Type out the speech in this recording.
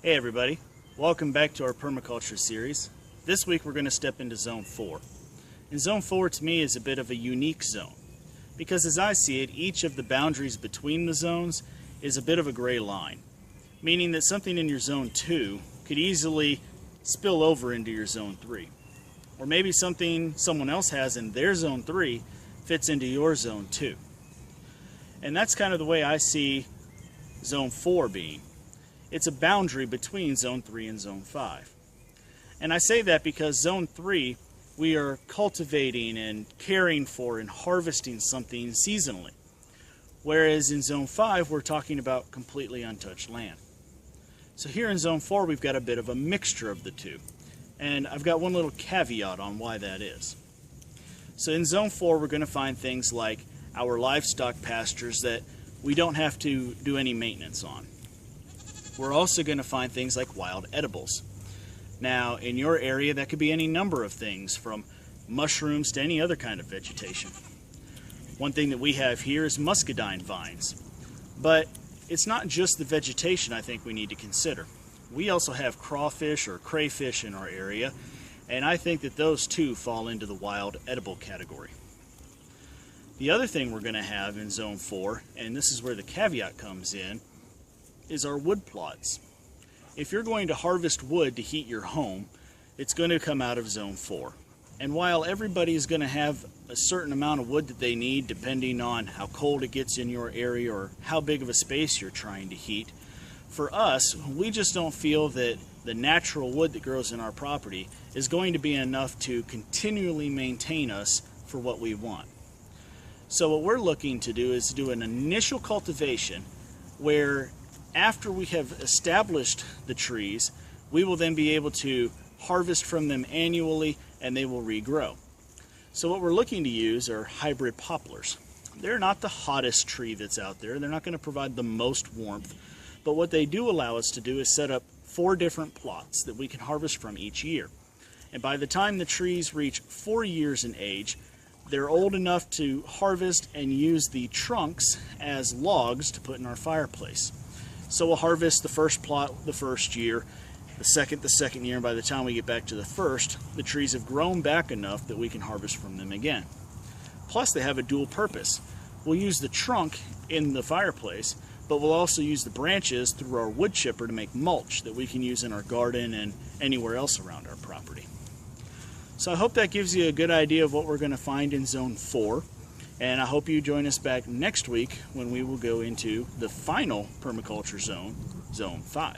Hey everybody, welcome back to our permaculture series. This week we're going to step into Zone 4. And Zone 4 to me is a bit of a unique zone, because as I see it, each of the boundaries between the zones is a bit of a gray line, meaning that something in your Zone 2 could easily spill over into your Zone 3. Or maybe something someone else has in their Zone 3 fits into your Zone 2. And that's kind of the way I see Zone 4 being. It's a boundary between Zone 3 and Zone 5. And I say that because Zone 3, we are cultivating and caring for and harvesting something seasonally. Whereas in Zone 5, we're talking about completely untouched land. So here in Zone 4, we've got a bit of a mixture of the two. And I've got one little caveat on why that is. So in Zone 4, we're going to find things like our livestock pastures that we don't have to do any maintenance on. We're also going to find things like wild edibles. Now, in your area, that could be any number of things, from mushrooms to any other kind of vegetation. One thing that we have here is muscadine vines. But it's not just the vegetation I think we need to consider. We also have crawfish or crayfish in our area, and I think that those too fall into the wild edible category. The other thing we're going to have in Zone 4, and this is where the caveat comes in, is our wood plots. If you're going to harvest wood to heat your home, it's going to come out of Zone 4. And while everybody is going to have a certain amount of wood that they need depending on how cold it gets in your area or how big of a space you're trying to heat, for us, we just don't feel that the natural wood that grows in our property is going to be enough to continually maintain us for what we want. So what we're looking to do is do an initial cultivation where after we have established the trees, we will then be able to harvest from them annually and they will regrow. So what we're looking to use are hybrid poplars. They're not the hottest tree that's out there. They're not going to provide the most warmth. But what they do allow us to do is set up 4 different plots that we can harvest from each year. And by the time the trees reach 4 years in age, they're old enough to harvest and use the trunks as logs to put in our fireplace. So we'll harvest the first plot the first year, the second year, and by the time we get back to the first, the trees have grown back enough that we can harvest from them again. Plus they have a dual purpose. We'll use the trunk in the fireplace, but we'll also use the branches through our wood chipper to make mulch that we can use in our garden and anywhere else around our property. So I hope that gives you a good idea of what we're going to find in Zone 4. And I hope you join us back next week when we will go into the final permaculture zone, Zone 5.